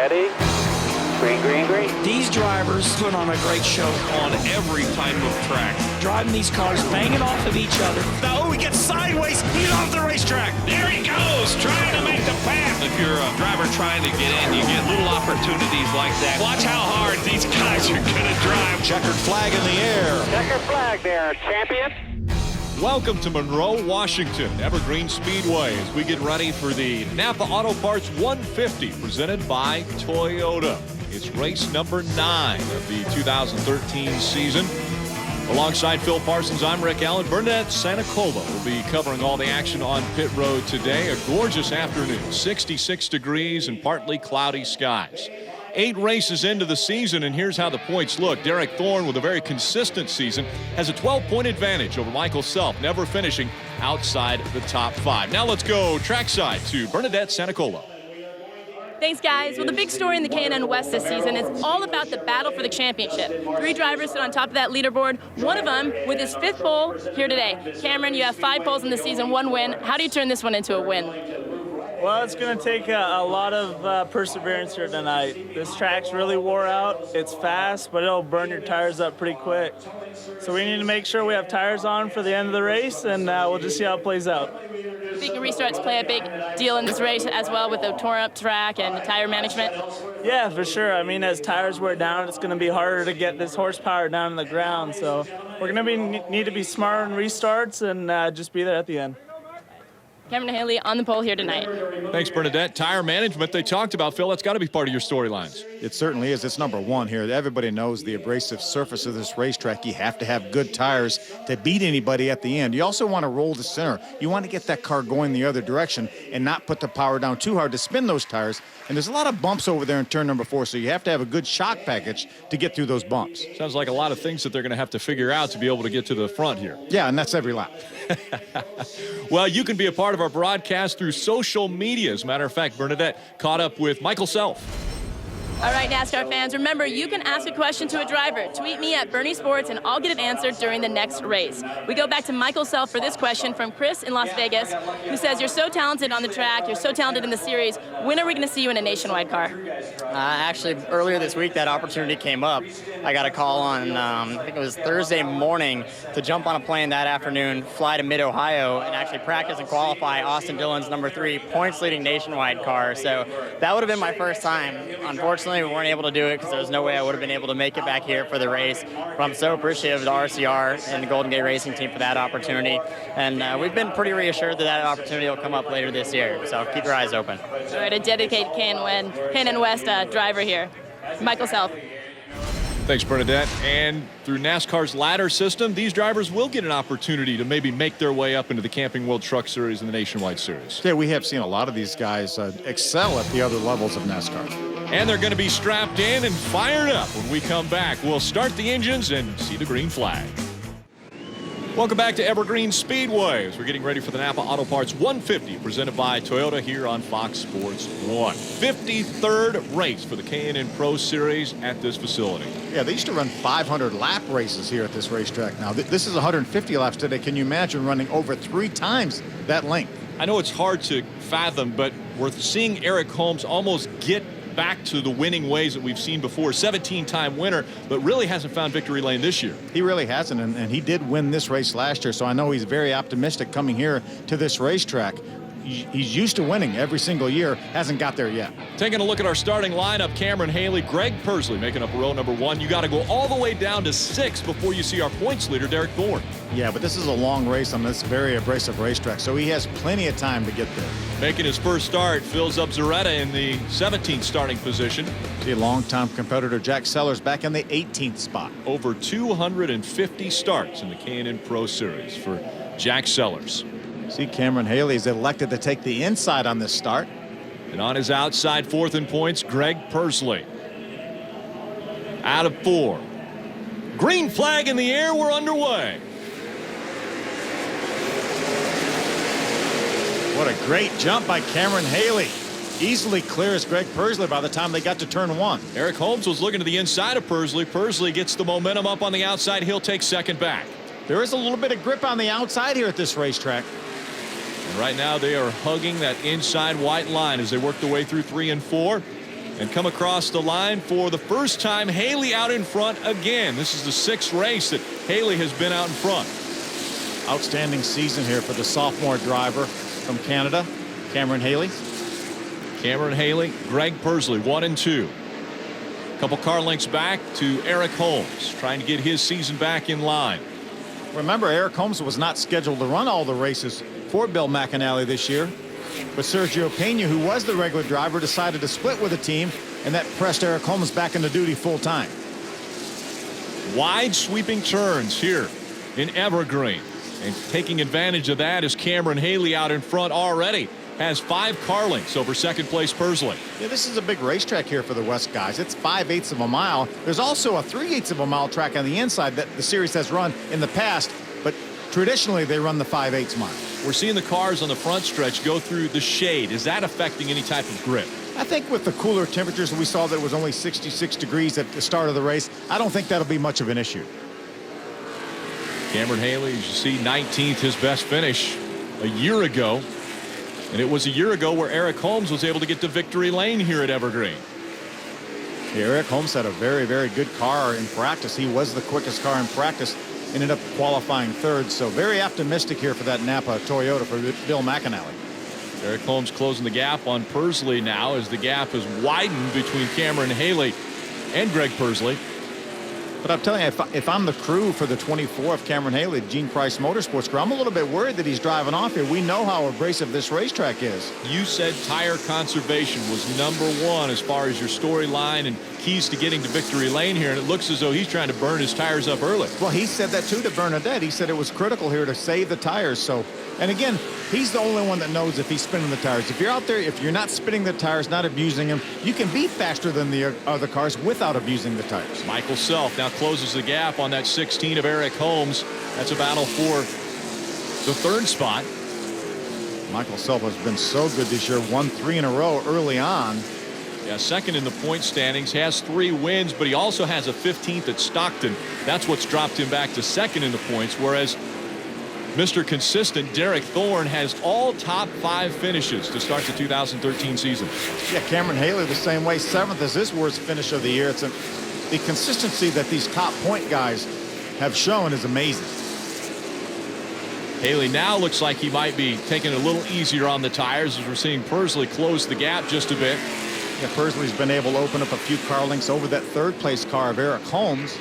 ready. Green, green, green. These drivers put on a great show on every type of track. driving these cars, banging off of each other. Now, he gets sideways. He's off the racetrack. There he goes, trying to make the pass. If you're a driver trying to get in, you get little opportunities like that. Watch how hard these guys are going to drive. Checkered flag in the air. Checkered flag there, champion. Welcome to Monroe, Washington, Evergreen Speedway, as we get ready for the NAPA Auto Parts 150 presented by Toyota. It's race number 9 of the 2013 season. Alongside Phil Parsons, I'm Rick Allen. Bernadette Santacola will be covering all the action on pit road today. A gorgeous afternoon, 66 degrees and partly cloudy skies. 8 races into the season, and here's how the points look. Derek Thorne, with a very consistent season, has a 12-point advantage over Michael Self, never finishing outside the top 5. Now let's go trackside to Bernadette Santacola. Thanks, guys. Well, the big story in the K&N West this season is all about the battle for the championship. 3 drivers sit on top of that leaderboard, one of them with his 5th pole here today. Cameron, you have 5 poles in the season, 1 win. How do you turn this one into a win? Well, it's going to take a lot of perseverance here tonight. This track's really wore out. It's fast, but it'll burn your tires up pretty quick. So we need to make sure we have tires on for the end of the race, and we'll just see how it plays out. I think restarts play a big deal in this race as well with the torn-up track and the tire management. Yeah, for sure. I mean, as tires wear down, it's going to be harder to get this horsepower down on the ground. So we're going to need to be smart on restarts and just be there at the end. Cameron Haley on the pole here tonight. Thanks, Bernadette. Tire management, they talked about, Phil, that's got to be part of your storylines. It certainly is. It's number 1 here. Everybody knows the abrasive surface of this racetrack. You have to have good tires to beat anybody at the end. You also want to roll the center. You want to get that car going the other direction and not put the power down too hard to spin those tires. And there's a lot of bumps over there in turn number 4, so you have to have a good shock package to get through those bumps. Sounds like a lot of things that they're going to have to figure out to be able to get to the front here. Yeah, and that's every lap. Well, you can be a part of our broadcast through social media. As a matter of fact, Bernadette caught up with Michael Self. All right, NASCAR fans, remember, you can ask a question to a driver. Tweet me at Bernie Sports, and I'll get it answered during the next race. We go back to Michael Self for this question from Chris in Las Vegas, who says, you're so talented on the track, you're so talented in the series. When are we going to see you in a nationwide car? Actually, earlier this week, that opportunity came up. I got a call on, I think it was Thursday morning, to jump on a plane that afternoon, fly to Mid-Ohio, and actually practice and qualify Austin Dillon's number 3 points-leading nationwide car. So that would have been my first time. Unfortunately, we weren't able to do it because there was no way I would have been able to make it back here for the race. But I'm so appreciative of the RCR and the Golden Gate Racing team for that opportunity. And we've been pretty reassured that that opportunity will come up later this year. So keep your eyes open. All right, a dedicated K&N West driver here, Michael Self. Thanks, Bernadette. And through NASCAR's ladder system, these drivers will get an opportunity to maybe make their way up into the Camping World Truck Series and the Nationwide Series. Yeah, we have seen a lot of these guys excel at the other levels of NASCAR. And they're going to be strapped in and fired up when we come back. We'll start the engines and see the green flag. Welcome back to Evergreen Speedway as we're getting ready for the NAPA Auto Parts 150 presented by Toyota here on Fox Sports 1. 53rd race for the K&N Pro Series at this facility. Yeah, they used to run 500 lap races here at this racetrack. Now, this is 150 laps today. Can you imagine running over 3 times that length? I know it's hard to fathom, but we're seeing Eric Holmes almost get back to the winning ways that we've seen before. 17-time winner, but really hasn't found victory lane this year. He really hasn't, and he did win this race last year, so I know he's very optimistic coming here to this racetrack. He's used to winning every single year, hasn't got there yet. Taking a look at our starting lineup, Cameron Haley, Greg Pursley making up row number 1. You got to go all the way down to 6 before you see our points leader, Derek Thorne. Yeah, but this is a long race on this very abrasive racetrack, so he has plenty of time to get there. Making his first start, Phil Zubzarreta in the 17th starting position. See, longtime competitor Jack Sellers back in the 18th spot. Over 250 starts in the K&N Pro Series for Jack Sellers. See, Cameron Haley's elected to take the inside on this start. And on his outside, 4th in points, Greg Pursley. Out of 4. Green flag in the air, we're underway. What a great jump by Cameron Haley. Easily clears Greg Pursley by the time they got to turn 1. Eric Holmes was looking to the inside of Pursley. Pursley gets the momentum up on the outside. He'll take second back. There is a little bit of grip on the outside here at this racetrack. And right now they are hugging that inside white line as they work their way through 3 and 4. and come across the line for the first time. Haley out in front again. This is the 6th race that Haley has been out in front. Outstanding season here for the sophomore driver from Canada, Cameron Haley. Cameron Haley, Greg Pursley, 1 and 2. A couple car lengths back to Eric Holmes, trying to get his season back in line. Remember, Eric Holmes was not scheduled to run all the races for Bill McAnally this year, but Sergio Pena, who was the regular driver, decided to split with the team, and that pressed Eric Holmes back into duty full time. Wide sweeping turns here in Evergreen, and taking advantage of that is Cameron Haley out in front already. Has 5 car lengths over second place Pursley. Yeah, this is a big racetrack here for the West guys. It's 5/8 of a mile. There's also a 3/8 of a mile track on the inside that the series has run in the past, but traditionally they run the 5/8 mile. We're seeing the cars on the front stretch go through the shade. Is that affecting any type of grip? I think with the cooler temperatures, we saw that it was only 66 degrees at the start of the race. I don't think that'll be much of an issue. Cameron Haley, as you see, 19th, his best finish a year ago. And it was a year ago where Eric Holmes was able to get to victory lane here at Evergreen. Yeah, Eric Holmes had a very, very good car in practice. He was the quickest car in practice. Ended up qualifying 3rd. So very optimistic here for that Napa Toyota for Bill McAnally. Eric Holmes closing the gap on Pursley now as the gap has widened between Cameron Haley and Greg Pursley. But I'm telling you, if I'm the crew for the 24 of Cameron Haley, Gene Price Motorsports crew, I'm a little bit worried that he's driving off here. We know how abrasive this racetrack is. You said tire conservation was #1 as far as your storyline and keys to getting to victory lane here, and it looks as though he's trying to burn his tires up early. Well, he said that too to Bernadette. He said it was critical here to save the tires. So, and again, he's the only one that knows if he's spinning the tires. If you're out there, if you're not spinning the tires, not abusing them, you can be faster than the other cars without abusing the tires. Michael Self now closes the gap on that 16 of Eric Holmes. That's a battle for the 3rd spot. Michael Self has been so good this year, won 3 in a row early on. Yeah, 2nd in the point standings, has 3 wins, but he also has a 15th at Stockton. That's what's dropped him back to 2nd in the points, whereas Mr. Consistent Derek Thorne has all top 5 finishes to start the 2013 season. Yeah, Cameron Haley the same way. 7th is his worst finish of the year. It's the consistency that these top point guys have shown is amazing. Haley now looks like he might be taking it a little easier on the tires as we're seeing Pursley close the gap just a bit. Yeah, Pursley's been able to open up a few car lengths over that 3rd place car of Eric Holmes.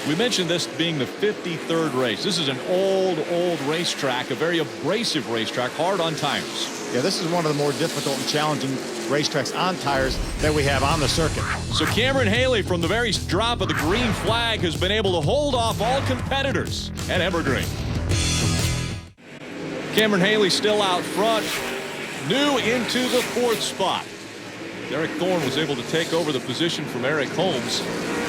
We mentioned this being the 53rd race. This is an old racetrack, a very abrasive racetrack, hard on tires. Yeah, this is one of the more difficult and challenging racetracks on tires that we have on the circuit. So Cameron Haley, from the very drop of the green flag, has been able to hold off all competitors at Evergreen. Cameron Haley still out front, new into the 4th spot. Derek Thorne was able to take over the position from Eric Holmes.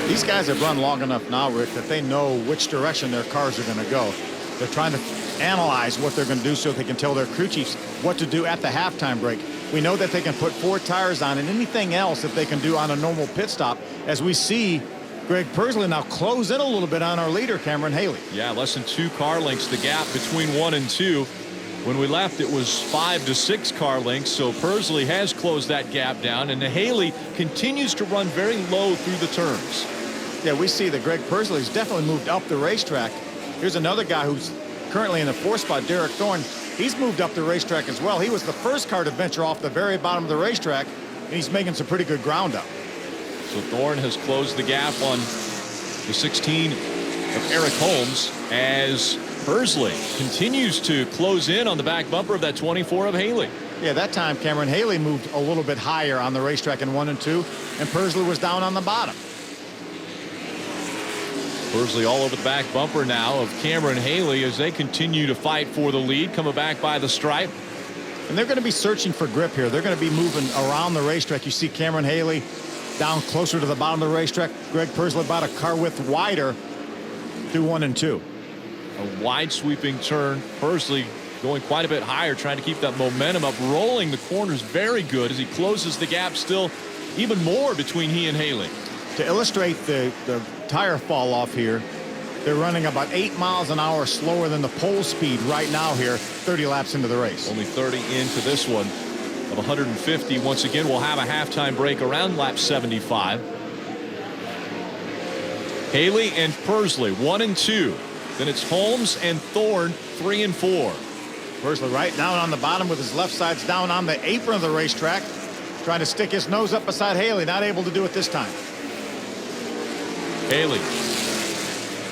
These guys have run long enough now, Rick, that they know which direction their cars are going to go. They're trying to analyze what they're going to do so they can tell their crew chiefs what to do at the halftime break. We know that they can put 4 tires on and anything else that they can do on a normal pit stop, as we see Greg Pursley now close in a little bit on our leader, Cameron Haley. Yeah, less than 2 car lengths, the gap between 1 and 2. When we left, it was 5 to 6 car lengths, so Pursley has closed that gap down, and Haley continues to run very low through the turns. Yeah, we see that Greg Pursley's definitely moved up the racetrack. Here's another guy who's currently in the 4th spot, Derek Thorne. He's moved up the racetrack as well. He was the first car to venture off the very bottom of the racetrack, and he's making some pretty good ground up. So Thorne has closed the gap on the 16 of Eric Holmes as Pursley continues to close in on the back bumper of that 24 of Haley. Yeah, that time Cameron Haley moved a little bit higher on the racetrack in 1 and 2, and Pursley was down on the bottom. Pursley all over the back bumper now of Cameron Haley as they continue to fight for the lead, coming back by the stripe. And they're going to be searching for grip here. They're going to be moving around the racetrack. You see Cameron Haley down closer to the bottom of the racetrack. Greg Pursley about a car width wider through 1 and 2. A wide sweeping turn. Pursley going quite a bit higher, trying to keep that momentum up, rolling the corners very good as he closes the gap still even more between he and Haley. To illustrate the tire fall off here, they're running about 8 miles an hour slower than the pole speed right now here, 30 laps into the race. Only 30 into this one. of 150. Once again, we'll have a halftime break around lap 75. Haley and Pursley 1 and 2. Then it's Holmes and Thorne 3 and 4. Pursley right down on the bottom with his left sides down on the apron of the racetrack, trying to stick his nose up beside Haley. Not able to do it this time. Haley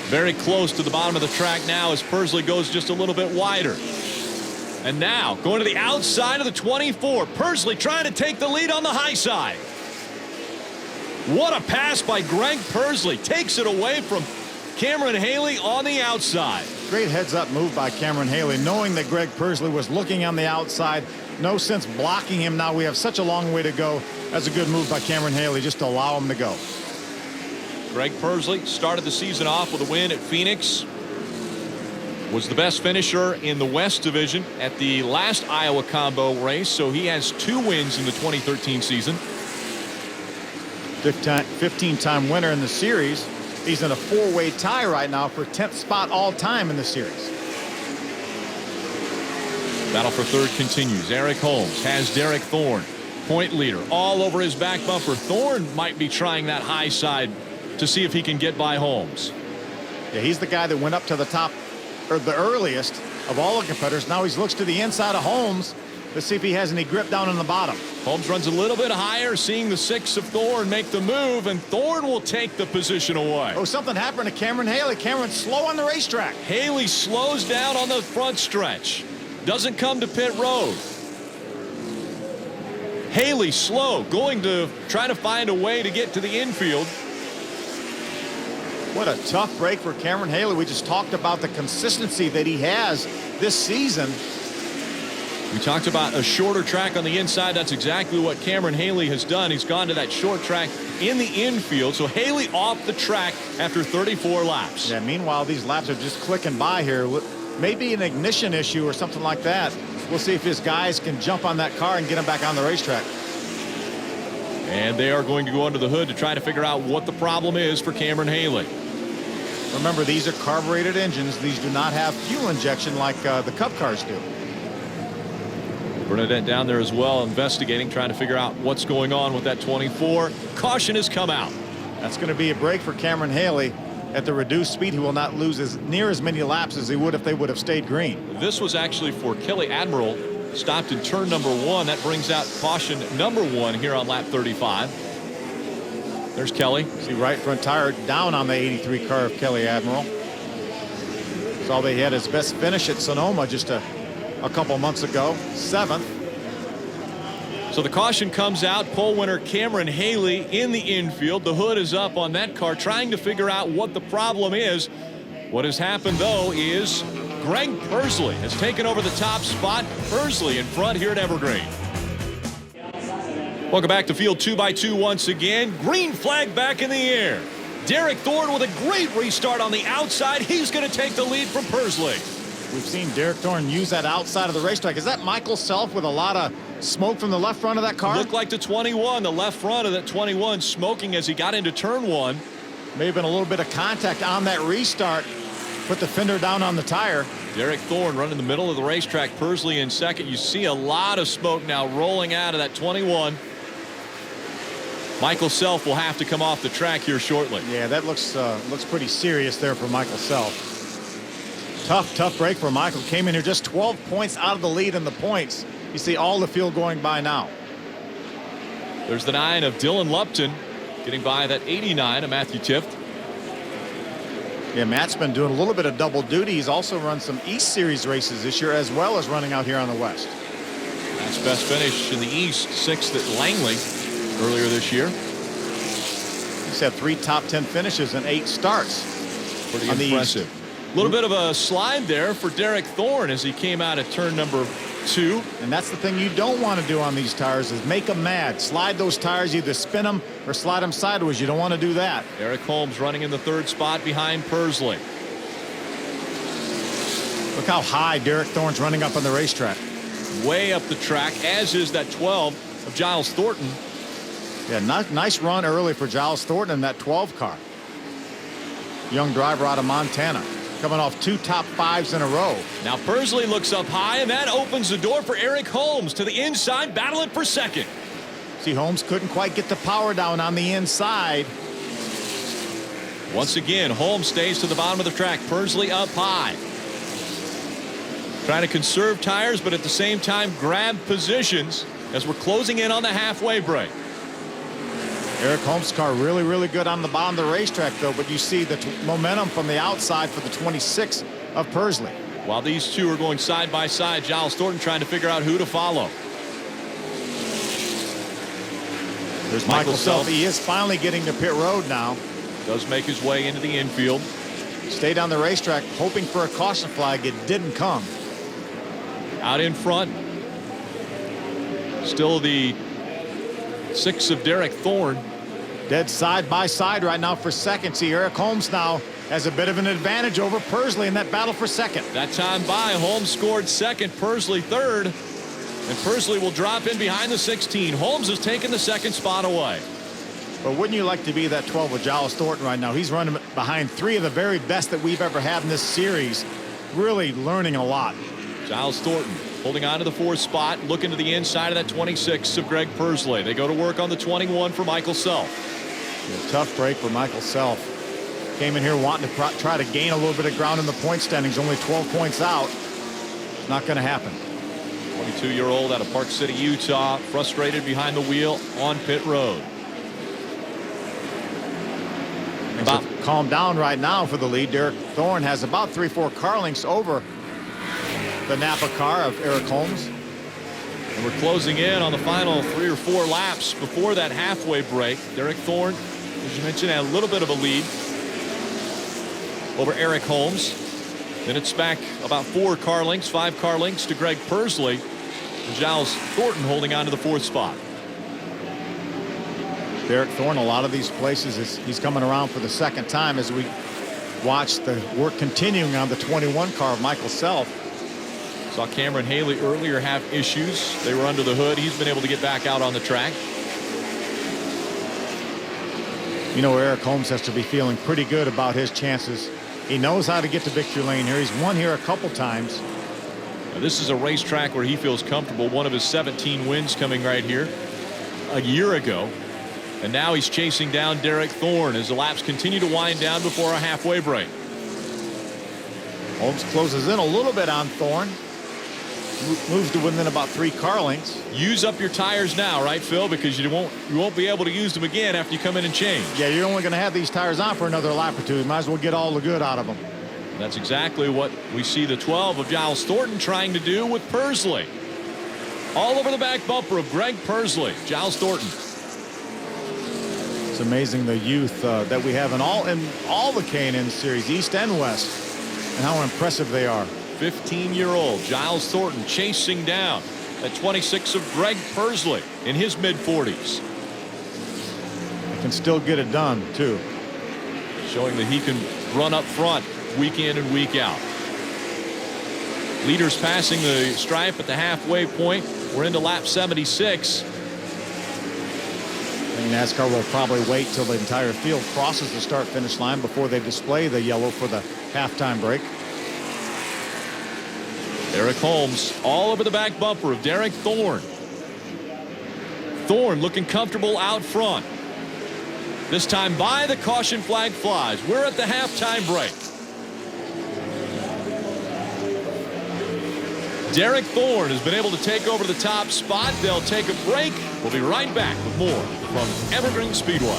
very close to the bottom of the track now as Pursley goes just a little bit wider. And now going to the outside of the 24. Pursley trying to take the lead on the high side. What a pass by Greg Pursley. Takes it away from Cameron Haley on the outside. Great heads-up move by Cameron Haley, knowing that Greg Pursley was looking on the outside. No sense blocking him now. We have such a long way to go. That's a good move by Cameron Haley just to allow him to go. Greg Pursley started the season off with a win at Phoenix. Was the best finisher in the West Division at the last Iowa Combo race, so he has 2 wins in the 2013 season. 15-time winner in the series. He's in a 4-way tie right now for 10th spot all time in the series. Battle for third continues. Eric Holmes has Derek Thorne, point leader, all over his back bumper. Thorne might be trying that high side to see if he can get by Holmes. Yeah, he's the guy that went up to the top, or the earliest of all the competitors. Now he looks to the inside of Holmes to see if he has any grip down on the bottom. Holmes runs a little bit higher, seeing the 6 of Thorne make the move, and Thorne will take the position away. Oh, something happened to Cameron Haley. Cameron's slow on the racetrack. Haley slows down on the front stretch. Doesn't come to pit road. Haley slow, going to try to find a way to get to the infield. What a tough break for Cameron Haley. We just talked about the consistency that he has this season. We talked about a shorter track on the inside. That's exactly what Cameron Haley has done. He's gone to that short track in the infield. So Haley off the track after 34 laps. Yeah, meanwhile, these laps are just clicking by here. Maybe an ignition issue or something like that. We'll see if his guys can jump on that car and get him back on the racetrack. And they are going to go under the hood to try to figure out what the problem is for Cameron Haley. Remember, these are carbureted engines. These do not have fuel injection like the Cup cars do. Bernadette down there as well, investigating, trying to figure out what's going on with that 24. Caution has come out. That's going to be a break for Cameron Haley. At the reduced speed, he will not lose near as many laps as he would if they would have stayed green. This was actually for Kelly Admiral. Stopped in turn number 1. That brings out caution number 1 here on lap 35. There's Kelly. See, right front tire down on the 83 car of Kelly Admiral. Saw they had his best finish at Sonoma just a couple months ago, 7th. So the caution comes out. Pole winner Cameron Haley in the infield. The hood is up on that car, trying to figure out what the problem is. What has happened, though, is Greg Pursley has taken over the top spot. Pursley in front here at Evergreen. Welcome back to field 2x2 once again. Green flag back in the air. Derek Thorne with a great restart on the outside. He's going to take the lead from Pursley. We've seen Derek Thorne use that outside of the racetrack. Is that Michael Self with a lot of smoke from the left front of that car? Looked like the 21, the left front of that 21 smoking as he got into turn 1. May have been a little bit of contact on that restart. Put the fender down on the tire. Derek Thorne running the middle of the racetrack. Pursley in second. You see a lot of smoke now rolling out of that 21. Michael Self will have to come off the track here shortly. Yeah, that looks pretty serious there for Michael Self. Tough break for Michael. Came in here just 12 points out of the lead in the points. You see all the field going by now. There's the 9 of Dylan Lupton getting by that 89 of Matthew Tift. Yeah, Matt's been doing a little bit of double duty. He's also run some East Series races this year as well as running out here on the West. That's best finish in the East, 6th at Langley earlier this year. He's had 3 top 10 finishes and 8 starts. Pretty impressive. A little bit of a slide there for Derek Thorne as he came out at turn number 2. And that's the thing you don't want to do on these tires is make them mad. Slide those tires, either spin them or slide them sideways. You don't want to do that. Eric Holmes running in the 3rd spot behind Pursley. Look how high Derek Thorne's running up on the racetrack. Way up the track, as is that 12 of Giles Thornton. Yeah, nice run early for Giles Thornton in that 12 car. Young driver out of Montana. coming off 2 top 5s in a row. Now Pursley looks up high, and that opens the door for Eric Holmes to the inside, battling for second. See, Holmes couldn't quite get the power down on the inside. Once again, Holmes stays to the bottom of the track. Pursley up high. Trying to conserve tires, but at the same time grab positions as we're closing in on the halfway break. Eric Holmes' car really, really good on the bottom of the racetrack, though, but you see the momentum from the outside for the 26 of Pursley. While these two are going side by side, Giles Thornton trying to figure out who to follow. There's Michael Self. He is finally getting to pit road now. Does make his way into the infield. Stayed on the racetrack hoping for a caution flag. It didn't come. Out in front, still the 6 of Derek Thorne. Dead side by side right now for second. See, Eric Holmes now has a bit of an advantage over Pursley in that battle for second. That time by, Holmes scored second, Pursley third, and Pursley will drop in behind the 16. Holmes has taken the second spot away. But wouldn't you like to be that 12 with Giles Thornton right now? He's running behind 3 of the very best that we've ever had in this series. Really learning a lot. Giles Thornton holding on to the 4th spot, looking to the inside of that 26 of Greg Pursley. They go to work on the 21 for Michael Self. A tough break for Michael Self. Came in here wanting to try to gain a little bit of ground in the point standings. Only 12 points out. Not going to happen. 22-year-old out of Park City, Utah, frustrated behind the wheel on pit road. About calm down right now for the lead. Derek Thorne has about 3-4 car lengths over the NAPA car of Eric Holmes. And we're closing in on the final 3 or 4 laps before that halfway break. Derek Thorne, as you mentioned, had a little bit of a lead over Eric Holmes. Then it's back about 4 car lengths, 5 car lengths to Greg Pursley. And Giles Thornton holding on to the 4th spot. Derek Thorne, a lot of these places, he's coming around for the second time as we watch the work continuing on the 21 car of Michael Self. Saw Cameron Haley earlier have issues. They were under the hood. He's been able to get back out on the track. You know, Eric Holmes has to be feeling pretty good about his chances. He knows how to get to victory lane here. He's won here a couple times. Now, this is a racetrack where he feels comfortable. One of his 17 wins coming right here a year ago. And now he's chasing down Derek Thorne as the laps continue to wind down before a halfway break. Holmes closes in a little bit on Thorne. Moves to within about 3 car lengths. Use up your tires now, right, Phil? Because you won't be able to use them again after you come in and change. Yeah, you're only going to have these tires on for another lap or 2. You might as well get all the good out of them. And that's exactly what we see the 12 of Giles Thornton trying to do with Pursley. All over the back bumper of Greg Pursley. Giles Thornton. It's amazing the youth that we have in all the K&N series, East and West, and how impressive they are. 15-year-old Giles Thornton chasing down at 26 of Greg Pursley in his mid-40s. He can still get it done, too. Showing that he can run up front week in and week out. Leaders passing the stripe at the halfway point. We're into lap 76. I think NASCAR will probably wait till the entire field crosses the start-finish line before they display the yellow for the halftime break. Eric Holmes all over the back bumper of Derek Thorne. Thorne looking comfortable out front. This time by the caution flag flies. We're at the halftime break. Derek Thorne has been able to take over the top spot. They'll take a break. We'll be right back with more from Evergreen Speedway.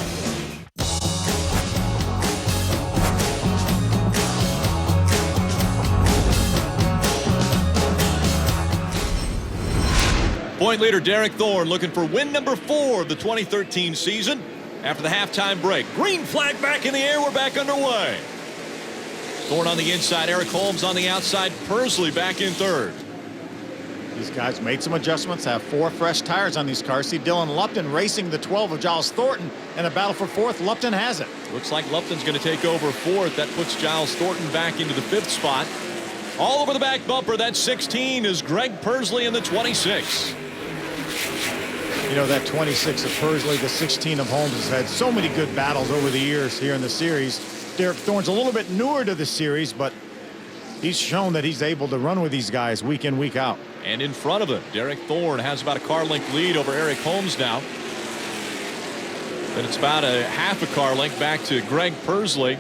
Point leader Derek Thorne looking for win number 4 of the 2013 season. After the halftime break, green flag back in the air. We're back underway. Thorne on the inside, Eric Holmes on the outside, Pursley back in third. These guys made some adjustments, have 4 fresh tires on these cars. See Dylan Lupton racing the 12 of Giles Thornton in a battle for 4th. Lupton has it. Looks like Lupton's going to take over 4th. That puts Giles Thornton back into the 5th spot. All over the back bumper, that 16 is Greg Pursley in the 26. You know, that 26 of Pursley, the 16 of Holmes has had so many good battles over the years here in the series. Derek Thorne's a little bit newer to the series, but He's shown that he's able to run with these guys week in, week out. And in front of him, Derek Thorne has about a car length lead over Eric Holmes now. But it's about a half a car length back to Greg Pursley.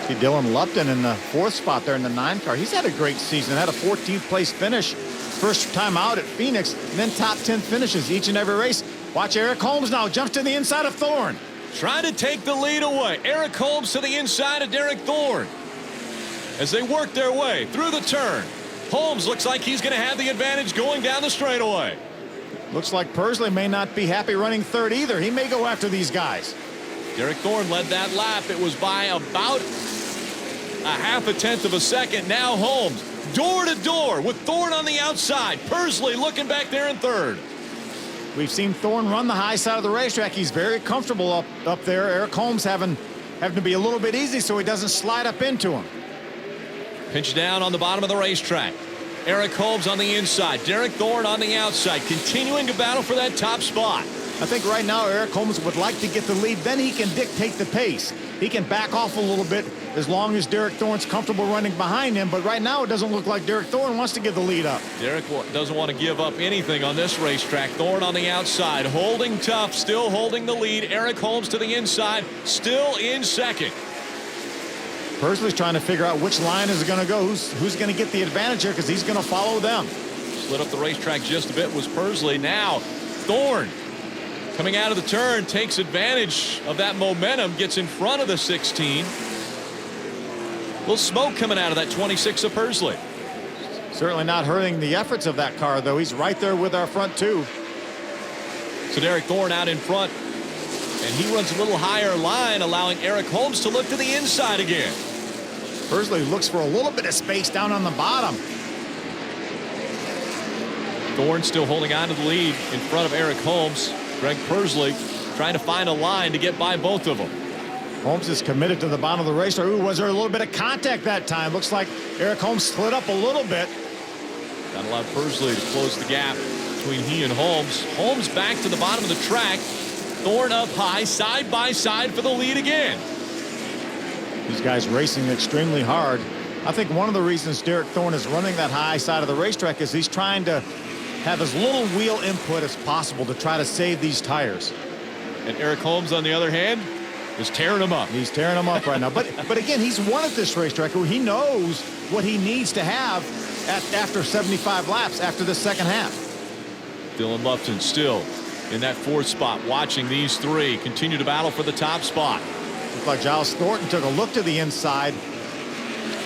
See Dylan Lupton in the 4th spot there in the 9 car. He's had a great season. Had a 14th place finish. First time out at Phoenix, and then top 10 finishes each and every race. Watch Eric Holmes now jumps to the inside of Thorne. Trying to take the lead away. Eric Holmes to the inside of Derek Thorne. As they work their way through the turn, Holmes looks like he's going to have the advantage going down the straightaway. Looks like Pursley may not be happy running 3rd either. He may go after these guys. Derek Thorne led that lap. It was by about a half a tenth of a second. Now Holmes door to door with Thorne on the outside. Pursley looking back there in 3rd. We've seen Thorne run the high side of the racetrack. He's very comfortable up there. Eric Holmes having to be a little bit easy so he doesn't slide up into him. Pinch down on the bottom of the racetrack. Eric Holmes on the inside. Derek Thorne on the outside. Continuing to battle for that top spot. I think right now Eric Holmes would like to get the lead. Then he can dictate the pace. He can back off a little bit as long as Derek Thorne's comfortable running behind him. But right now it doesn't look like Derek Thorne wants to give the lead up. Derek doesn't want to give up anything on this racetrack. Thorne on the outside. Holding tough. Still holding the lead. Eric Holmes to the inside. Still in 2nd. Pursley's trying to figure out which line is going to go. Who's going to get the advantage here because he's going to follow them. Slid up the racetrack just a bit was Pursley. Now Thorne coming out of the turn takes advantage of that momentum. Gets in front of the 16. Little smoke coming out of that 26 of Pursley. Certainly not hurting the efforts of that car, though. He's right there with our front 2. So Derek Thorne out in front. And he runs a little higher line, allowing Eric Holmes to look to the inside again. Pursley looks for a little bit of space down on the bottom. Thorne still holding on to the lead in front of Eric Holmes. Greg Pursley trying to find a line to get by both of them. Holmes is committed to the bottom of the race. Ooh, was there a little bit of contact that time? Looks like Eric Holmes slid up a little bit. That allowed Pursley to close the gap between he and Holmes. Holmes back to the bottom of the track. Thorne up high, side by side for the lead again. These guys racing extremely hard. I think one of the reasons Derek Thorne is running that high side of the racetrack is he's trying to have as little wheel input as possible to try to save these tires. And Eric Holmes, on the other hand, is tearing them up. He's tearing them up right now. But again, he's won at this racetrack. He knows what he needs to have after 75 laps after the 2nd half. Dylan Lupton still in that 4th spot, watching these 3 continue to battle for the top spot. Looked like Giles Thornton took a look to the inside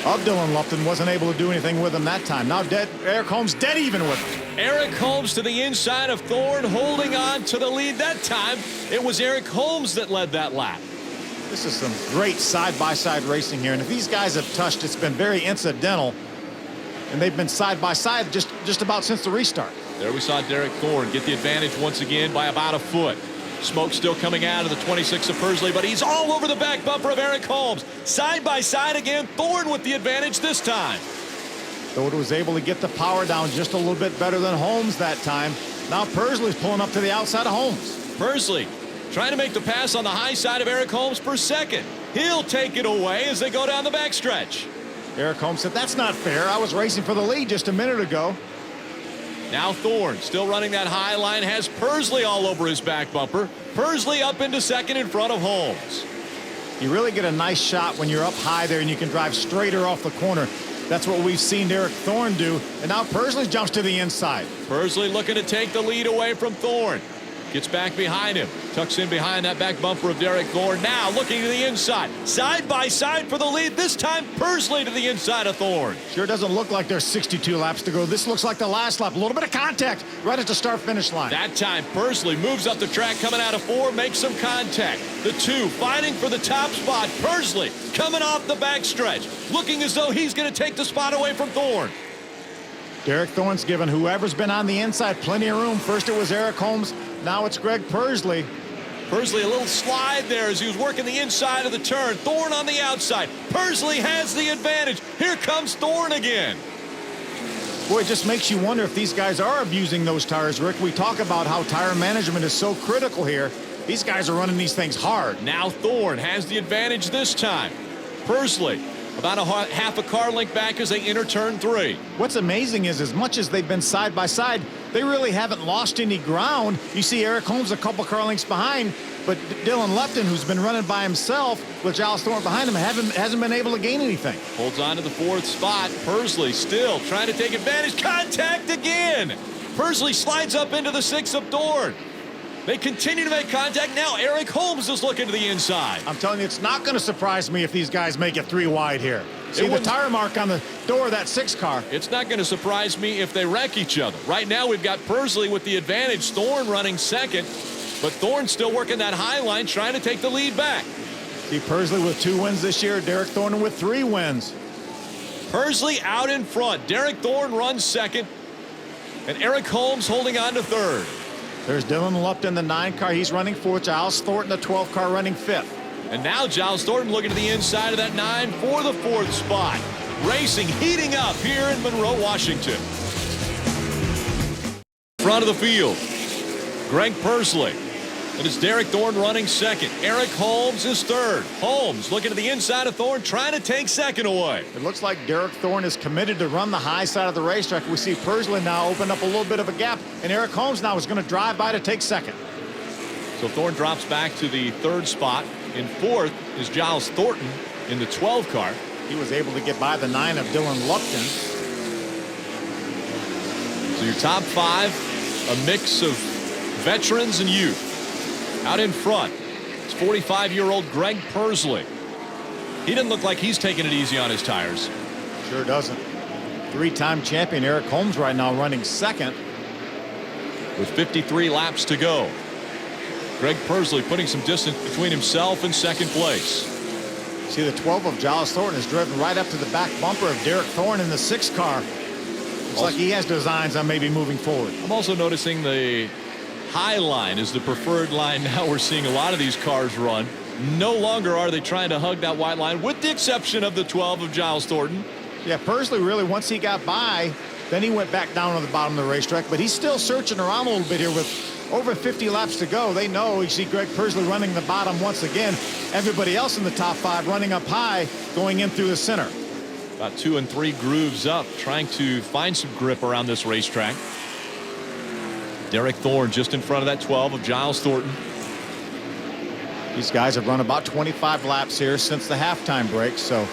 of Dylan Lupton. Wasn't able to do anything with him that time. Now Eric Holmes dead even with him. Eric Holmes to the inside of Thorne, holding on to the lead. That time, it was Eric Holmes that led that lap. This is some great side-by-side racing here. And if these guys have touched, it's been very incidental. And they've been side-by-side just about since the restart. There we saw Derek Thorne get the advantage once again by about a foot. Smoke still coming out of the 26 of Pursley, but he's all over the back bumper of Eric Holmes. Side by side again, Thorne with the advantage this time. Thorne was able to get the power down just a little bit better than Holmes that time. Now Pursley's pulling up to the outside of Holmes. Pursley trying to make the pass on the high side of Eric Holmes for 2nd. He'll take it away as they go down the backstretch. Eric Holmes said, "That's not fair. I was racing for the lead just a minute ago." Now Thorne still running that high line, has Pursley all over his back bumper. Pursley up into 2nd in front of Holmes. You really get a nice shot when you're up high there and you can drive straighter off the corner. That's what we've seen Derek Thorne do. And now Pursley jumps to the inside. Pursley looking to take the lead away from Thorne. Gets back behind him. Tucks in behind that back bumper of Derek Thorne. Now looking to the inside. Side by side for the lead. This time Pursley to the inside of Thorne. Sure doesn't look like there's 62 laps to go. This looks like the last lap. A little bit of contact right at the start-finish line. That time Pursley moves up the track coming out of 4. Makes some contact. The 2 fighting for the top spot. Pursley coming off the backstretch. Looking as though he's going to take the spot away from Thorne. Derek Thorne's given whoever's been on the inside plenty of room. First it was Eric Holmes. Now it's Greg Pursley. Pursley a little slide there as he was working the inside of the turn. Thorne on the outside. Pursley has the advantage. Here comes Thorne again. Boy, it just makes you wonder if these guys are abusing those tires, Rick. We talk about how tire management is so critical here. These guys are running these things hard. Now Thorne has the advantage this time. Pursley About a half a car length back as they enter turn 3. What's amazing is, as much as they've been side by side, they really haven't lost any ground. You see Eric Holmes a couple car lengths behind, but Dylan Lupton, who's been running by himself with Giles Thornton behind him, hasn't been able to gain anything. Holds on to the 4th spot. Pursley still trying to take advantage. Contact again. Pursley slides up into the 6th of Thorne. They continue to make contact. Now Eric Holmes is looking to the inside. I'm telling you, it's not going to surprise me if these guys make it 3 wide here. See the tire mark on the door of that 6 car. It's not going to surprise me if they wreck each other. Right now we've got Pursley with the advantage. Thorne running 2nd, but Thorne still working that high line, trying to take the lead back. See Pursley with 2 wins this year. Derek Thornton with 3 wins. Pursley out in front. Derek Thorne runs 2nd, and Eric Holmes holding on to 3rd. There's Dylan Lupton, the 9 car. He's running 4th. Giles Thornton, the 12 car, running 5th. And now Giles Thornton looking to the inside of that 9 for the 4th spot. Racing heating up here in Monroe, Washington. Front of the field, Greg Pursley. And it's Derek Thorne running 2nd. Eric Holmes is 3rd. Holmes looking to the inside of Thorne, trying to take 2nd away. It looks like Derek Thorne is committed to run the high side of the racetrack. We see Pursley now open up a little bit of a gap, and Eric Holmes now is going to drive by to take 2nd. So Thorne drops back to the 3rd spot. In 4th is Giles Thornton in the 12 car. He was able to get by the 9 of Dylan Lupton. So your top 5, a mix of veterans and youth. Out in front, it's 45-year-old Greg Pursley. He doesn't look like he's taking it easy on his tires. Sure doesn't. 3-time champion Eric Holmes right now running 2nd. With 53 laps to go. Greg Pursley putting some distance between himself and 2nd place. See, the 12 of Giles Thornton is driven right up to the back bumper of Derek Thorne in the 6 car. Looks like he has designs on maybe moving forward. I'm also noticing the high line is the preferred line now. We're seeing a lot of these cars run. No longer are they trying to hug that white line, with the exception of the 12 of Giles Thornton. Yeah, Pursley really, once he got by, then he went back down to the bottom of the racetrack, but he's still searching around a little bit here with over 50 laps to go. They know. You see Greg Pursley running the bottom once again. Everybody else in the top 5 running up high, going in through the center. About 2 and 3 grooves up, trying to find some grip around this racetrack. Derek Thorne just in front of that 12 of Giles Thornton. These guys have run about 25 laps here since the halftime break, so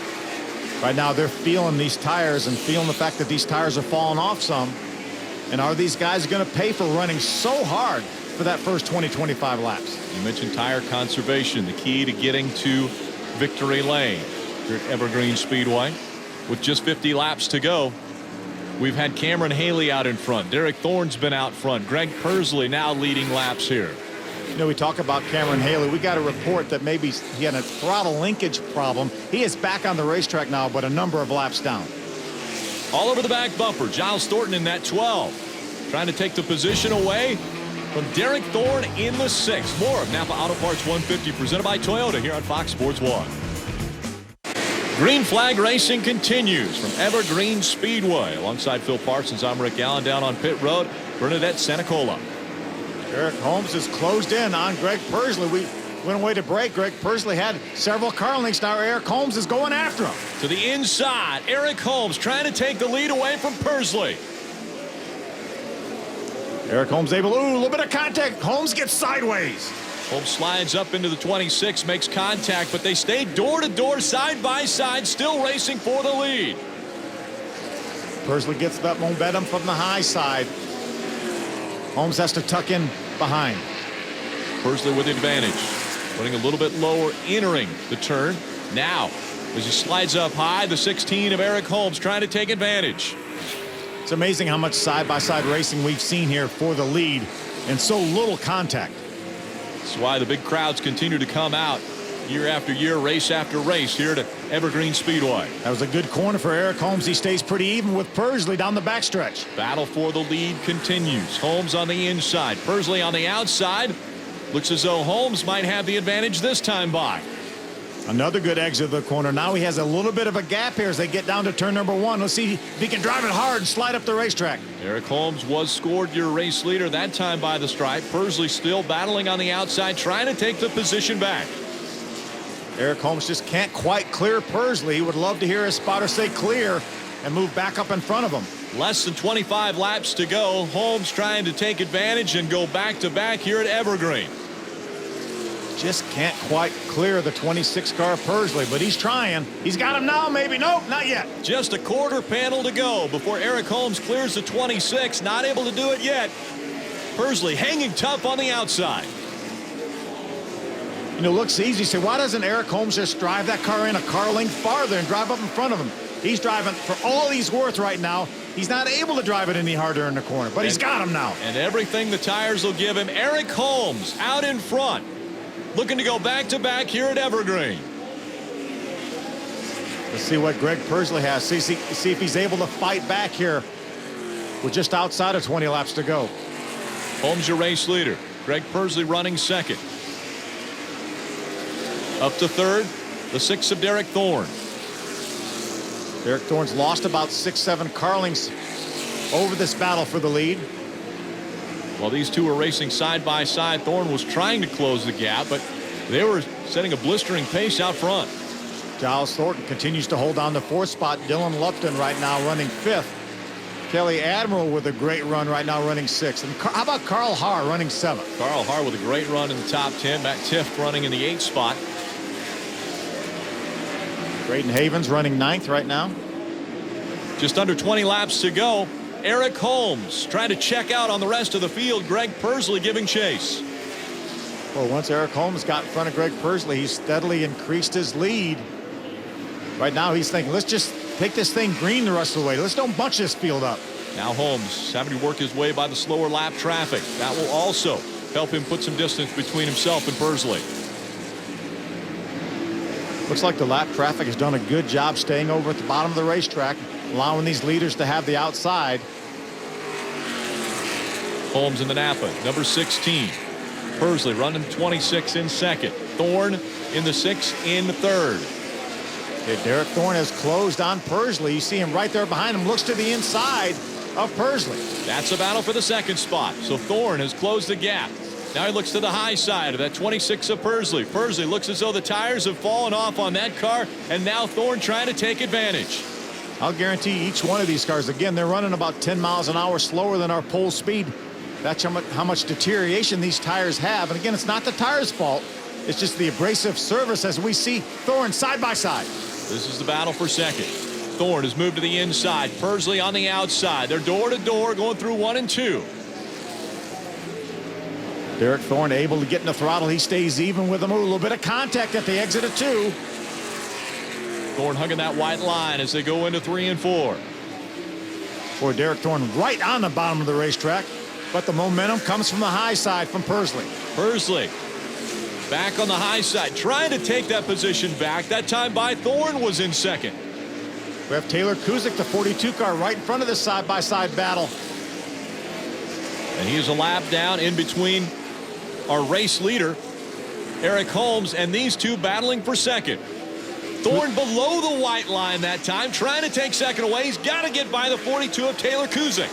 right now they're feeling these tires and feeling the fact that these tires are falling off some. And are these guys going to pay for running so hard for that first 20-25 laps? You mentioned tire conservation, the key to getting to victory lane here at Evergreen Speedway. With just 50 laps to go, we've had Cameron Haley out in front. Derek Thorne's been out front. Greg Pursley now leading laps here. You know, we talk about Cameron Haley. We got a report that maybe he had a throttle linkage problem. He is back on the racetrack now, but a number of laps down. All over the back bumper, Giles Thornton in that 12. Trying to take the position away from Derek Thorne in the 6. More of Napa Auto Parts 150 presented by Toyota here on Fox Sports 1. Green flag racing continues from Evergreen Speedway. Alongside Phil Parsons, I'm Rick Allen down on pit road. Bernadette Sanicola. Eric Holmes is closed in on Greg Pursley. We went away to break. Greg Pursley had several car lengths. Now Eric Holmes is going after him. To the inside, Eric Holmes trying to take the lead away from Pursley. Eric Holmes able, a little bit of contact. Holmes gets sideways. Holmes slides up into the 26, makes contact, but they stay door to door, side by side, still racing for the lead. Pursley gets that momentum from the high side. Holmes has to tuck in behind. Pursley with the advantage, running a little bit lower, entering the turn. Now, as he slides up high, the 16 of Eric Holmes trying to take advantage. It's amazing how much side-by-side racing we've seen here for the lead and so little contact. That's why the big crowds continue to come out year after year, race after race here to Evergreen Speedway. That was a good corner for Eric Holmes. He stays pretty even with Pursley down the backstretch. Battle for the lead continues. Holmes on the inside, Pursley on the outside. Looks as though Holmes might have the advantage this time by. Another good exit of the corner. Now he has a little bit of a gap here as they get down to turn number 1. Let's see if he can drive it hard and slide up the racetrack. Eric Holmes was scored your race leader that time by the stripe. Pursley still battling on the outside, trying to take the position back. Eric Holmes just can't quite clear Pursley. He would love to hear his spotter say clear and move back up in front of him. Less than 25 laps to go. Holmes trying to take advantage and go back-to-back here at Evergreen. Just can't quite clear the 26 car Pursley, but he's trying. He's got him now, maybe. Nope, not yet. Just a quarter panel to go before Eric Holmes clears the 26. Not able to do it yet. Pursley hanging tough on the outside. You know, looks easy. Say, why doesn't Eric Holmes just drive that car in a car length farther and drive up in front of him? He's driving for all he's worth right now. He's not able to drive it any harder in the corner, but he's got him now. And everything the tires will give him. Eric Holmes out in front, looking to go back-to-back here at Evergreen. Let's see what Greg Pursley has. See if he's able to fight back here with just outside of 20 laps to go. Holmes your race leader. Greg Pursley running second. Up to third, the 6 of Derek Thorne. Derek Thorne's lost about 6-7 car lengths over this battle for the lead. While these two were racing side by side, Thorne was trying to close the gap, but they were setting a blistering pace out front. Giles Thornton continues to hold on the 4th spot. Dylan Lupton right now running 5th. Kelly Admiral with a great run right now running 6th. And how about Carl Haar running 7th? Carl Haar with a great run in the top 10. Matt Tift running in the 8th spot. Braden Havens running 9th right now. Just under 20 laps to go. Eric Holmes trying to check out on the rest of the field. Greg Pursley giving chase. Well, once Eric Holmes got in front of Greg Pursley, he steadily increased his lead. Right now he's thinking, let's just take this thing green the rest of the way. Let's don't bunch this field up. Now Holmes having to work his way by the slower lap traffic. That will also help him put some distance between himself and Pursley. Looks like the lap traffic has done a good job staying over at the bottom of the racetrack, allowing these leaders to have the outside. Holmes in the NAPA, number 16. Pursley running 26 in second. Thorne in the 6th in the 3rd. Yeah, Derek Thorne has closed on Pursley. You see him right there behind him, looks to the inside of Pursley. That's a battle for the 2nd spot. So Thorne has closed the gap. Now he looks to the high side of that 26 of Pursley. Pursley looks as though the tires have fallen off on that car, and now Thorne trying to take advantage. I'll guarantee each one of these cars, again, they're running about 10 miles an hour slower than our pole speed. That's how much deterioration these tires have. And again, it's not the tires' fault. It's just the abrasive surface as we see Thorne side by side. This is the battle for second. Thorne has moved to the inside. Pursley on the outside. They're door to door going through 1 and 2. Derek Thorne able to get in the throttle. He stays even with him. A little bit of contact at the exit of 2. Thorne hugging that white line as they go into 3 and 4. Boy, Derek Thorne right on the bottom of the racetrack. But the momentum comes from the high side from Pursley. Pursley back on the high side, trying to take that position back. That time by Thorne was in second. We have Taylor Kuzik, the 42 car, right in front of this side-by-side battle. And he is a lap down in between our race leader, Eric Holmes, and these two battling for second. Thorne below the white line that time, trying to take second away. He's got to get by the 42 of Taylor Kuzik.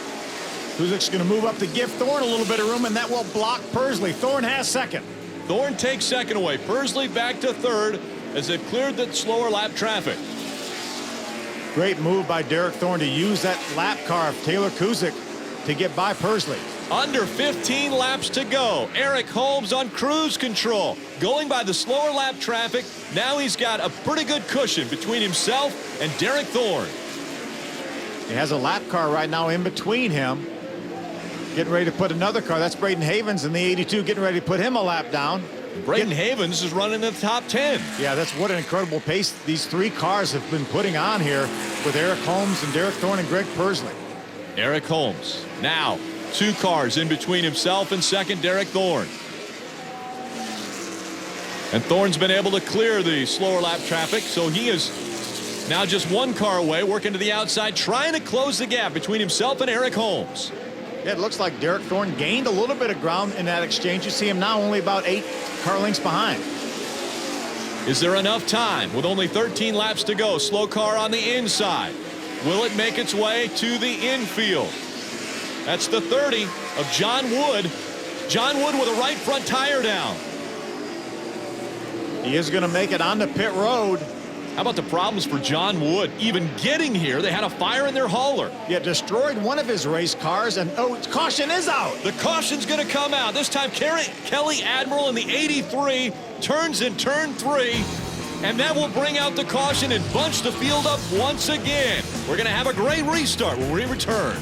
Kuzik's going to move up to give Thorne a little bit of room, and that will block Pursley. Thorne has second. Thorne takes second away. Pursley back to third as they've cleared the slower lap traffic. Great move by Derek Thorne to use that lap car of Taylor Kuzik to get by Pursley. Under 15 laps to go. Eric Holmes on cruise control, going by the slower lap traffic. Now he's got a pretty good cushion between himself and Derek Thorne. He has a lap car right now in between him. Getting ready to put another car. That's Braden Havens in the 82, getting ready to put him a lap down. Braden Havens is running in the top 10. Yeah, that's what an incredible pace these 3 cars have been putting on here with Eric Holmes and Derek Thorne and Greg Pursley. Eric Holmes now 2 cars in between himself and second Derek Thorne. And Thorne's been able to clear the slower lap traffic, so he is now just 1 car away, working to the outside, trying to close the gap between himself and Eric Holmes. Yeah, it looks like Derek Thorne gained a little bit of ground in that exchange. You see him now only about 8 car lengths behind. Is there enough time with only 13 laps to go? Slow car on the inside. Will it make its way to the infield? That's the 30 of John Wood. John Wood with a right front tire down. He is going to make it on the pit road. How about the problems for John Wood? Even getting here, they had a fire in their hauler. Yeah, destroyed one of his race cars, and caution is out. The caution's going to come out. This time, Kelly Admiral in the 83 turns in turn 3, and that will bring out the caution and bunch the field up once again. We're going to have a great restart when we return.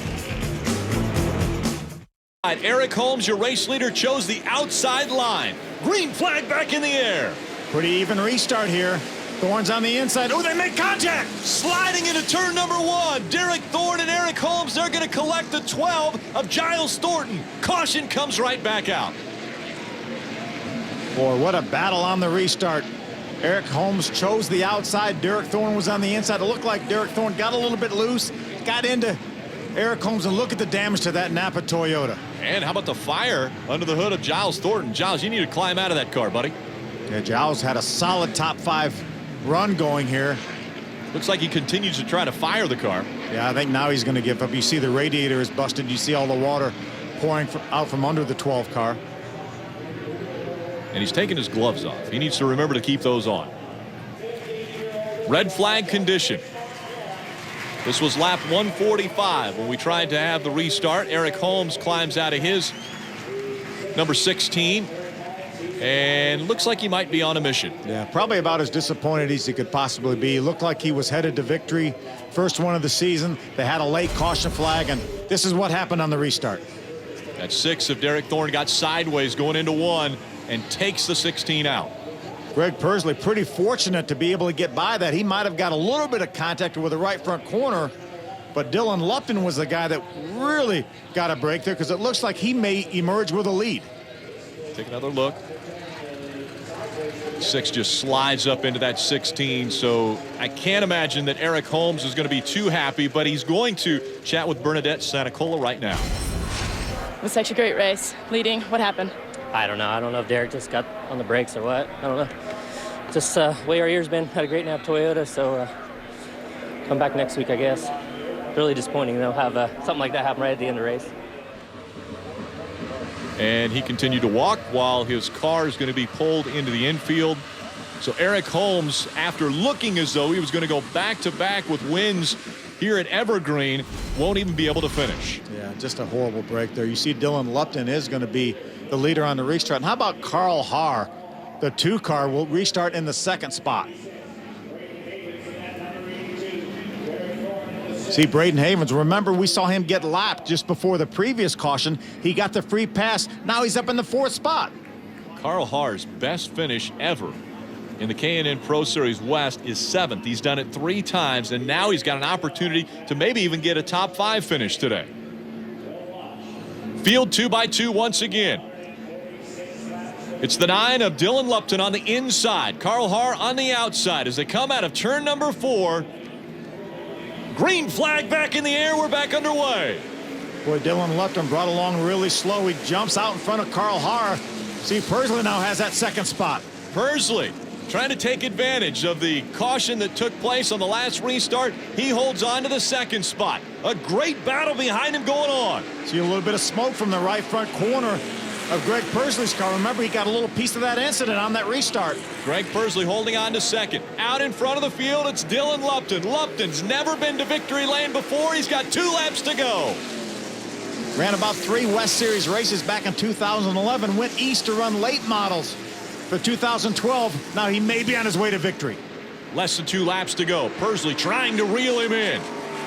Eric Holmes, your race leader, chose the outside line. Green flag back in the air. Pretty even restart here. Thorne's on the inside. Oh, they make contact! Sliding into turn number 1. Derek Thorne and Eric Holmes, they're going to collect the 12 of Giles Thornton. Caution comes right back out. Boy, what a battle on the restart. Eric Holmes chose the outside. Derek Thorne was on the inside. It looked like Derek Thorne got a little bit loose, got into Eric Holmes, and look at the damage to that NAPA Toyota. And how about the fire under the hood of Giles Thornton? Giles, you need to climb out of that car, buddy. Yeah, Giles had a solid top 5 run going here. Looks like he continues to try to fire the car. Yeah, I think now he's going to give up. You see the radiator is busted. You see all the water pouring out from under the 12 car. And he's taking his gloves off. He needs to remember to keep those on. Red flag condition. This was lap 145 when we tried to have the restart. Eric Holmes climbs out of his number 16. And looks like he might be on a mission. Yeah, probably about as disappointed as he could possibly be. Looked like he was headed to victory. First one of the season. They had a late caution flag, and this is what happened on the restart. That 6 of Derek Thorne got sideways going into 1 and takes the 16 out. Greg Pursley pretty fortunate to be able to get by that. He might have got a little bit of contact with the right front corner, but Dylan Lupton was the guy that really got a break there, because it looks like he may emerge with a lead. Take another look. 6 just slides up into that 16, so I can't imagine that Eric Holmes is going to be too happy, but he's going to chat with Bernadette Santacola right now. It was such a great race. Leading, what happened? I don't know. I don't know if Derek just got on the brakes or what. I don't know. Just way our year's been. Had a great NAPA Toyota, so come back next week, I guess. Really disappointing, though, have something like that happen right at the end of the race. And he continued to walk while his car is going to be pulled into the infield. So Eric Holmes, after looking as though he was going to go back-to-back with wins here at Evergreen, won't even be able to finish. Yeah, just a horrible break there. You see Dylan Lupton is going to be the leader on the restart. And how about Carl Haar? The 2 car will restart in the 2nd spot. See Braden Havens, remember we saw him get lapped just before the previous caution. He got the free pass. Now he's up in the 4th spot. Carl Haar's best finish ever in the K&N Pro Series West is 7th. He's done it 3 times, and now he's got an opportunity to maybe even get a top 5 finish today. Field 2x2 once again. It's the 9 of Dylan Lupton on the inside. Carl Haar on the outside as they come out of turn number 4. Green flag back in the air. We're back underway. Boy, Dylan Lupton brought along really slow. He jumps out in front of Carl Haar. See, Pursley now has that 2nd spot. Pursley trying to take advantage of the caution that took place on the last restart. He holds on to the 2nd spot. A great battle behind him going on. See a little bit of smoke from the right front corner of Greg Pursley's car. Remember, he got a little piece of that incident on that restart. Greg Pursley holding on to 2nd. Out in front of the field, it's Dylan Lupton. Lupton's never been to victory lane before. He's got 2 laps to go. Ran about 3 West Series races back in 2011. Went east to run late models for 2012. Now he may be on his way to victory. Less than 2 laps to go. Pursley trying to reel him in.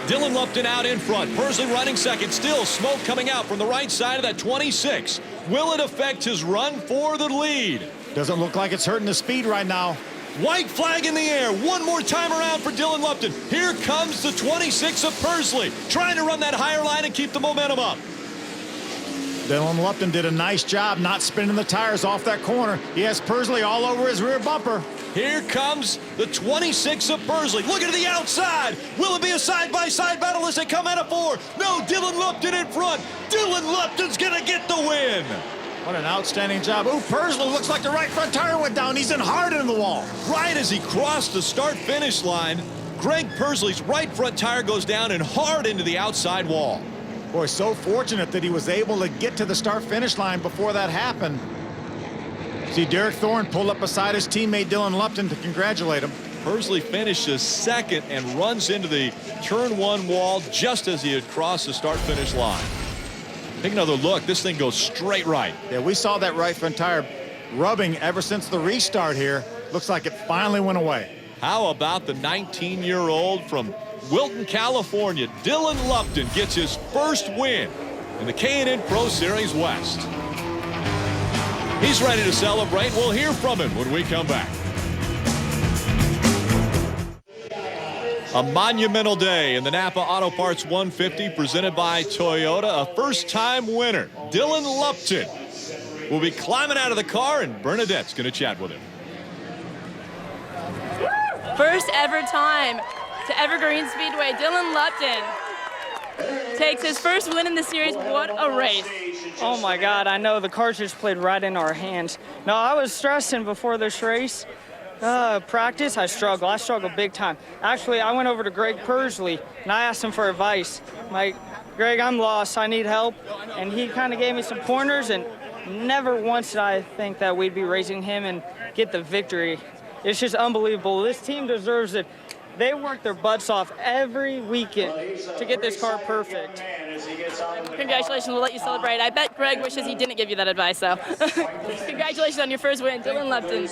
Dylan Lupton out in front. Pursley running 2nd. Still smoke coming out from the right side of that 26. Will it affect his run for the lead? Doesn't look like it's hurting the speed right now. White flag in the air. One more time around for Dylan Lupton. Here comes the 26 of Pursley, trying to run that higher line and keep the momentum up. Dylan Lupton did a nice job not spinning the tires off that corner. He has Pursley all over his rear bumper. Here comes the 26 of Pursley. Look at the outside. Will it be a side-by-side battle as they come out of 4? No, Dylan Lupton in front. Dylan Lupton's going to get the win. What an outstanding job. Ooh, Pursley looks like the right front tire went down. He's in hard in the wall. Right as he crossed the start-finish line, Greg Pursley's right front tire goes down and hard into the outside wall. Boy, so fortunate that he was able to get to the start-finish line before that happened. See, Derek Thorne pulled up beside his teammate Dylan Lupton to congratulate him. Pursley finishes second and runs into the turn one wall just as he had crossed the start-finish line. Take another look. This thing goes straight right. Yeah, we saw that right front tire rubbing ever since the restart here. Looks like it finally went away. How about the 19-year-old from Wilton, California? Dylan Lupton gets his first win in the K&N Pro Series West. He's ready to celebrate. We'll hear from him when we come back. A monumental day in the NAPA Auto Parts 150 presented by Toyota. A first-time winner, Dylan Lupton, will be climbing out of the car, and Bernadette's going to chat with him. First ever time to Evergreen Speedway. Dylan Lupton takes his first win in the series. What a race. Oh my God, I know the car just played right in our hands. No, I was stressing before this race. Practice, I struggled big time. Actually, I went over to Greg Pursley and I asked him for advice. Like, Greg, I'm lost, I need help. And he kind of gave me some pointers, and never once did I think that we'd be racing him and get the victory. It's just unbelievable. This team deserves it. They work their butts off every weekend to get this car perfect. Congratulations, we'll let you celebrate. I bet Greg wishes he didn't give you that advice, though. Congratulations on your first win, Dylan Lupton.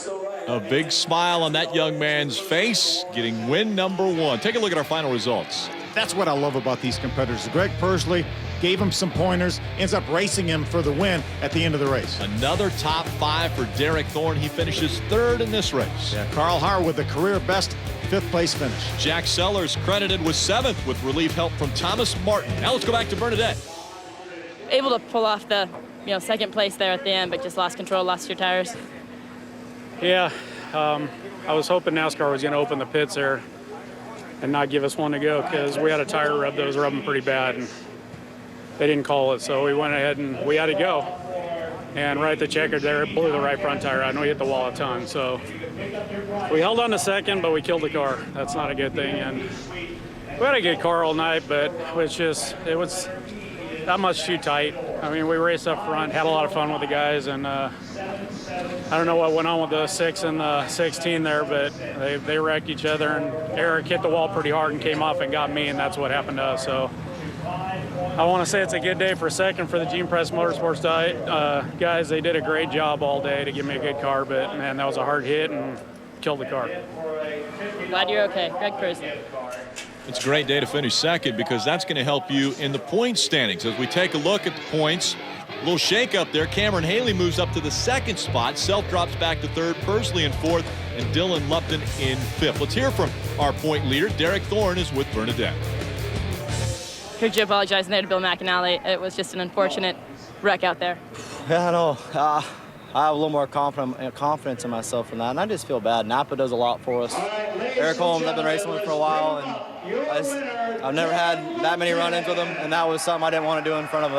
A big smile on that young man's face, getting win number one. Take a look at our final results. That's what I love about these competitors. Greg Pursley gave him some pointers, ends up racing him for the win at the end of the race. Another top five for Derek Thorne. He finishes third in this race. Yeah, Carl Haar with the career best fifth place finish. Jack Sellers credited with seventh with relief help from Thomas Martin. Now let's go back to Bernadette. Able to pull off the second place there at the end, but just lost control, lost your tires. Yeah, I was hoping NASCAR was going to open the pits there and not give us one to go, because we had a tire rub that was rubbing pretty bad, and they didn't call it, so we went ahead and we had to go. And right at the checker there, it blew the right front tire out, and we hit the wall a ton. So we held on to second, but we killed the car. That's not a good thing. And we had a good car all night, but it was that much too tight. I mean, we raced up front, had a lot of fun with the guys, and I don't know what went on with the 6 and the 16 there, but they wrecked each other, and Eric hit the wall pretty hard and came off and got me, and that's what happened to us. So I want to say it's a good day for second for the Gene Press Motorsports guys. They did a great job all day to give me a good car, but man, that was a hard hit and killed the car. Glad you're okay. Greg Pursley. It's a great day to finish second, because that's going to help you in the point standings. As we take a look at the points, a little shake up there. Cameron Haley moves up to the second spot. Self drops back to third. Pursley in fourth, and Dylan Lupton in fifth. Let's hear from our point leader. Derek Thorne is with Bernadette. Could you apologize there to Bill McAnally? It was just an unfortunate wreck out there. Yeah, I know. I have a little more confidence in myself from that, and I just feel bad. NAPA does a lot for us. Eric Holmes, I've been racing with for a while, and I've never had that many run-ins with him, and that was something I didn't want to do in front of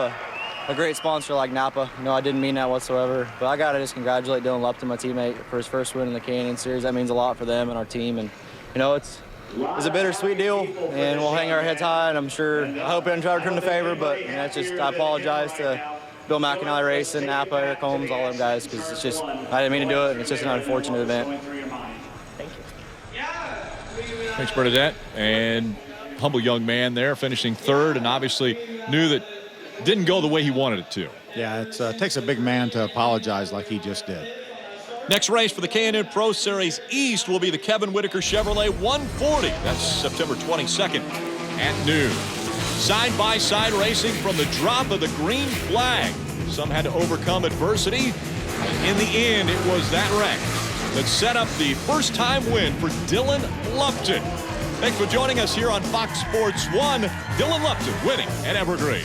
a great sponsor like NAPA. I didn't mean that whatsoever, but I got to just congratulate Dylan Lupton, my teammate, for his first win in the K&N Series. That means a lot for them and our team, and it's a bittersweet deal, and we'll hang our heads high, and I hope it doesn't try to turn the favor, but I apologize to Bill McAnally Racing, NAPA, Eric Holmes, all them guys, because I didn't mean to do it, and it's just an unfortunate event. Thank you. Thanks, Bernadette. And humble young man there, finishing third, and obviously knew that didn't go the way he wanted it to. Yeah, it takes a big man to apologize like he just did. Next race for the K&N Pro Series East will be the Kevin Whitaker Chevrolet 140. That's September 22nd at noon. Side-by-side racing from the drop of the green flag. Some had to overcome adversity. In the end, it was that wreck that set up the first-time win for Dylan Lupton. Thanks for joining us here on Fox Sports 1. Dylan Lupton winning at Evergreen.